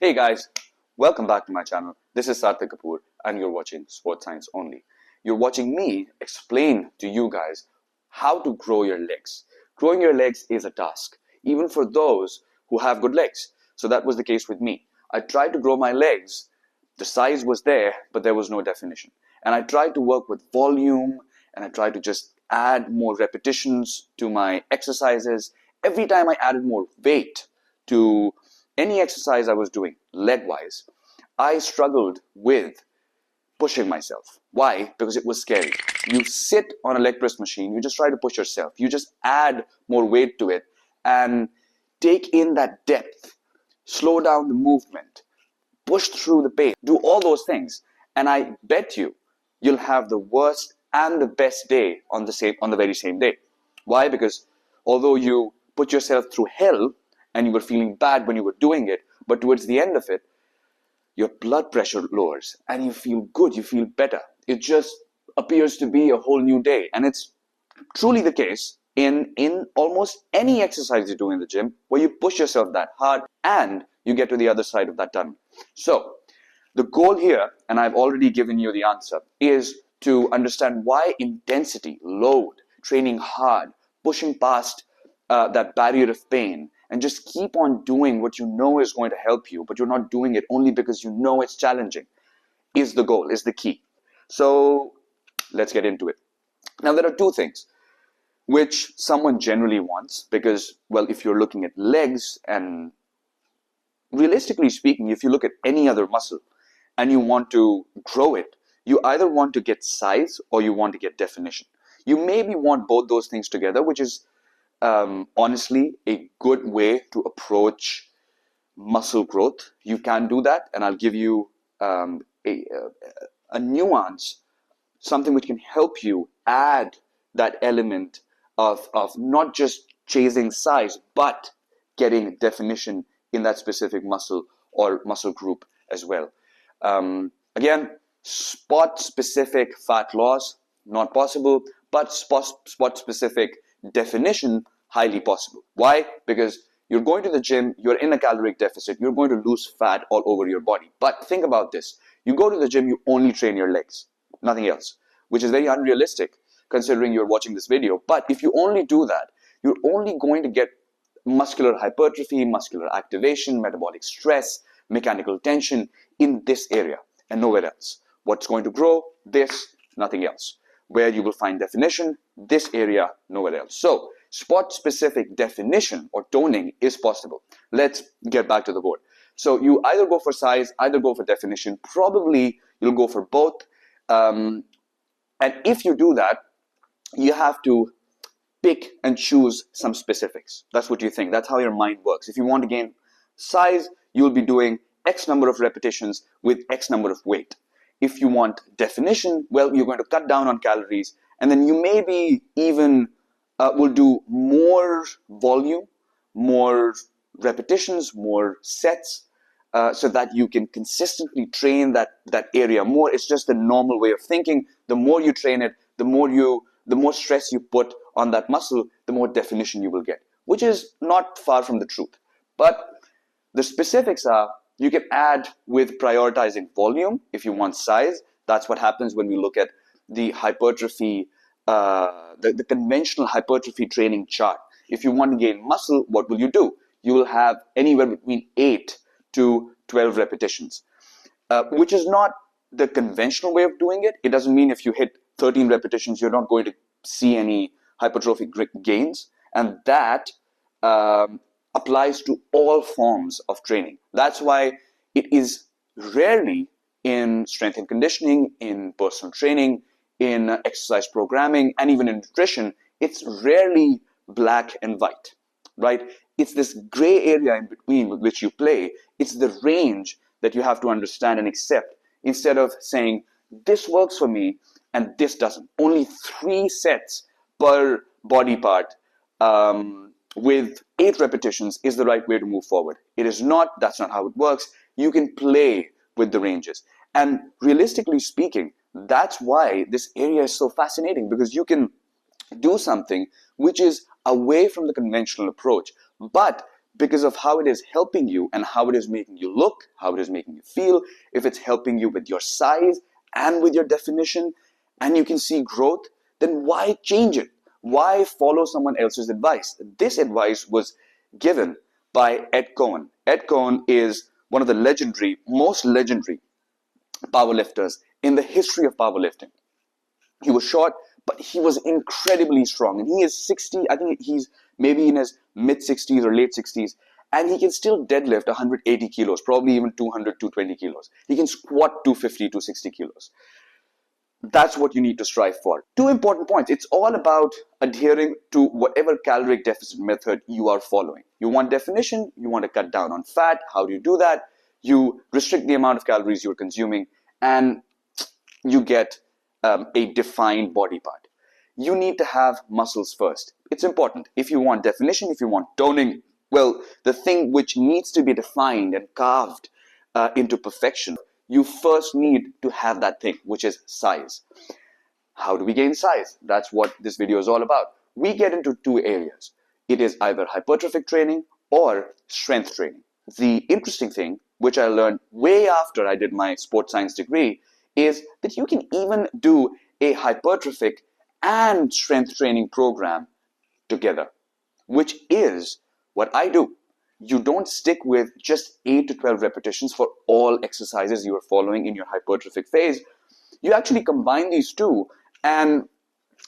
Hey guys, welcome back to my channel. This is Sarthak Kapoor and you're watching Sports Science Only. You're watching me explain to you guys how to grow your legs. Growing your legs is a task, even for those who have good legs. So that was the case with me. I tried to grow my legs. The size was there, but there was no definition. And I tried to work with volume and I tried to just add more repetitions to my exercises. Every time I added more weight to any exercise I was doing, leg-wise, I struggled with pushing myself. Why? Because it was scary. You sit on a leg press machine, you just try to push yourself. You just add more weight to it and take in that depth, slow down the movement, push through the pain, do all those things. And I bet you'll have the worst and the best day on the very same day. Why? Because although you put yourself through hell and you were feeling bad when you were doing it, but towards the end of it, your blood pressure lowers and you feel good, you feel better. It just appears to be a whole new day. And it's truly the case in almost any exercise you do in the gym where you push yourself that hard and you get to the other side of that tunnel. So the goal here, and I've already given you the answer, is to understand why intensity, load, training hard, pushing past that barrier of pain, and just keep on doing what you know is going to help you, but you're not doing it only because you know it's challenging, is the goal, is the key. So let's get into it. Now, there are two things which someone generally wants because, well, if you're looking at legs and realistically speaking, if you look at any other muscle and you want to grow it, you either want to get size or you want to get definition. You maybe want both those things together, which is honestly a good way to approach muscle growth. You can do that, and I'll give you a nuance, something which can help you add that element of not just chasing size, but getting definition in that specific muscle or muscle group as well. Again, spot-specific fat loss, not possible, but spot-specific definition, highly possible. Why? Because you're going to the gym, you're in a caloric deficit, you're going to lose fat all over your body. But think about this. You go to the gym, you only train your legs, nothing else, which is very unrealistic considering you're watching this video. But if you only do that, you're only going to get muscular hypertrophy, muscular activation, metabolic stress, mechanical tension in this area and nowhere else. What's going to grow? This, nothing else. Where you will find definition, this area, nowhere else. So spot-specific definition or toning is possible. Let's get back to the board. So you either go for size, either go for definition. Probably you'll go for both. And if you do that, you have to pick and choose some specifics. That's what you think. That's how your mind works. If you want to gain size, you'll be doing X number of repetitions with X number of weight. If you want definition, well, you're going to cut down on calories, and then you maybe even will do more volume, more repetitions, more sets, so that you can consistently train that area more. It's just the normal way of thinking. The more you train it, the more stress you put on that muscle, the more definition you will get, which is not far from the truth. But the specifics are, you can add with prioritizing volume if you want size. That's what happens when we look at the hypertrophy, the conventional hypertrophy training chart. If you want to gain muscle, what will you do? You will have anywhere between 8 to 12 repetitions, which is not the conventional way of doing it. It doesn't mean if you hit 13 repetitions, you're not going to see any hypertrophic gains. And that applies to all forms of training. That's why it is rarely in strength and conditioning, in personal training, in exercise programming, and even in nutrition, it's rarely black and white, right? It's this gray area in between with which you play. It's the range that you have to understand and accept instead of saying, this works for me and this doesn't. Only 3 sets per body part with 8 repetitions is the right way to move forward. It is not. That's not how it works. You can play with the ranges. And realistically speaking, that's why this area is so fascinating, because you can do something which is away from the conventional approach, but because of how it is helping you and how it is making you look, how it is making you feel, if it's helping you with your size and with your definition, and you can see growth, then why change it? Why follow someone else's advice? This advice was given by Ed Coan. Ed Coan is one of the most legendary powerlifters in the history of powerlifting. He was short, but he was incredibly strong. And he is 60, I think he's maybe in his mid 60s or late 60s. And he can still deadlift 180 kilos, probably even 200, 220 kilos. He can squat 250, 260 kilos. That's what you need to strive for. Two important points. It's all about adhering to whatever caloric deficit method you are following. You want definition, you want to cut down on fat. How do you do that? You restrict the amount of calories you're consuming, and you get a defined body part. You need to have muscles first. It's important. If you want definition, if you want toning, well, the thing which needs to be defined and carved into perfection, you first need to have that thing, which is size. How do we gain size? That's what this video is all about. We get into two areas. It is either hypertrophic training or strength training. The interesting thing, which I learned way after I did my sports science degree, is that you can even do a hypertrophic and strength training program together, which is what I do. You don't stick with just 8 to 12 repetitions for all exercises you are following in your hypertrophic phase. You actually combine these two and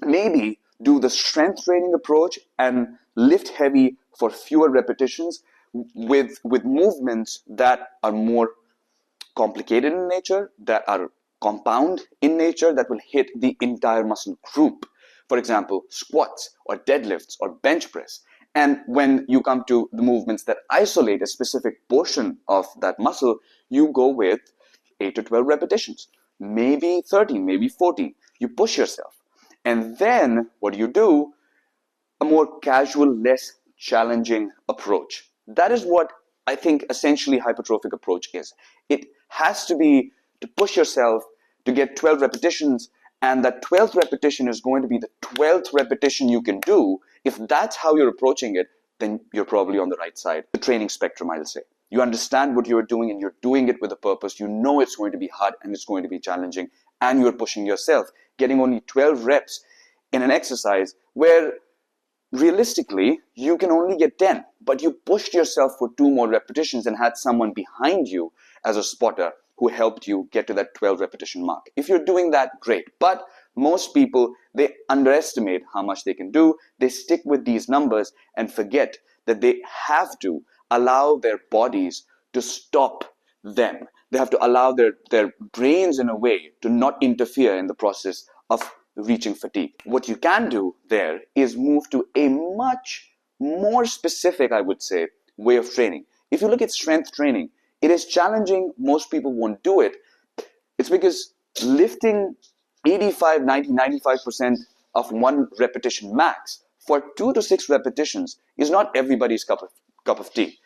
maybe do the strength training approach and lift heavy for fewer repetitions with movements that are more complicated in nature, that are compound in nature, that will hit the entire muscle group. For example, squats or deadlifts or bench press. And when you come to the movements that isolate a specific portion of that muscle, you go with 8 to 12 repetitions, maybe 13, maybe 14. You push yourself. And then what do you do? A more casual, less challenging approach. That is what I think essentially hypertrophic approach is. It has to be to push yourself to get 12 repetitions, and that 12th repetition is going to be the 12th repetition you can do. If that's how you're approaching it, then you're probably on the right side. The training spectrum, I'll say. You understand what you're doing and you're doing it with a purpose. You know it's going to be hard and it's going to be challenging, and you're pushing yourself. Getting only 12 reps in an exercise where realistically you can only get 10, but you pushed yourself for 2 more repetitions and had someone behind you as a spotter who helped you get to that 12 repetition mark. If you're doing that, great. But most people, they underestimate how much they can do. They stick with these numbers and forget that they have to allow their bodies to stop them. They have to allow their brains in a way to not interfere in the process of reaching fatigue. What you can do there is move to a much more specific, I would say, way of training. If you look at strength training, it is challenging. Most people won't do it. It's because lifting 85, 90, 95% of one repetition max for 2 to 6 repetitions is not everybody's cup of tea.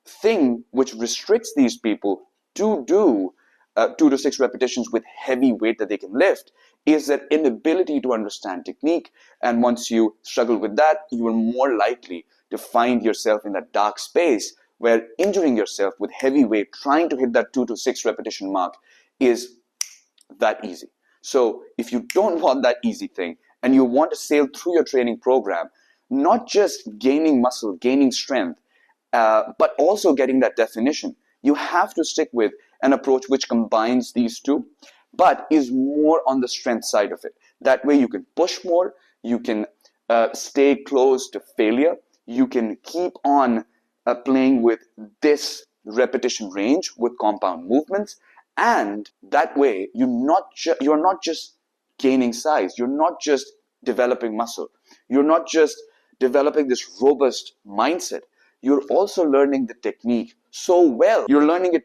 Thing which restricts these people to do 2 to 6 repetitions with heavy weight that they can lift is their inability to understand technique. And once you struggle with that, you are more likely to find yourself in that dark space where injuring yourself with heavy weight, trying to hit that 2 to 6 repetition mark is that easy. So if you don't want that easy thing and you want to sail through your training program, not just gaining muscle, gaining strength, but also getting that definition, you have to stick with an approach which combines these two, but is more on the strength side of it. That way you can push more, you can stay close to failure, you can keep on playing with this repetition range with compound movements, and that way you're not just gaining size, you're not just developing muscle, you're not just developing this robust mindset, you're also learning the technique so well. You're learning it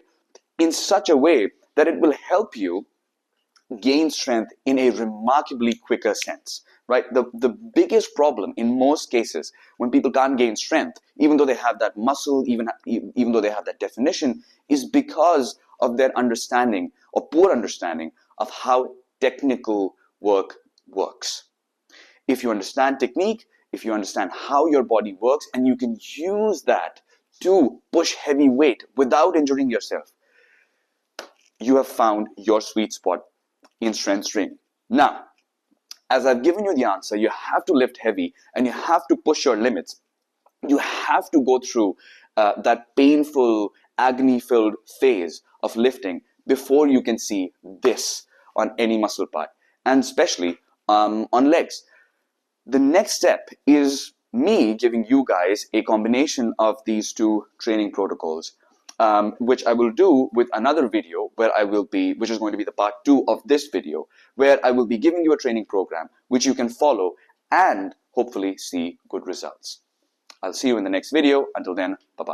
in such a way that it will help you gain strength in a remarkably quicker sense, right? The biggest problem in most cases when people can't gain strength, even though they have that muscle, even though they have that definition, is because of their understanding or poor understanding of how technical work works. If you understand technique, if you understand how your body works, and you can use that to push heavy weight without injuring yourself, you have found your sweet spot in strength training. Now, as I've given you the answer, you have to lift heavy and you have to push your limits. You have to go through that painful, agony-filled phase of lifting before you can see this on any muscle part, and especially on legs. The next step is me giving you guys a combination of these two training protocols, which I will do with another video which is going to be the part 2 of this video, where I will be giving you a training program which you can follow and hopefully see good results. I'll see you in the next video. Until then, bye-bye.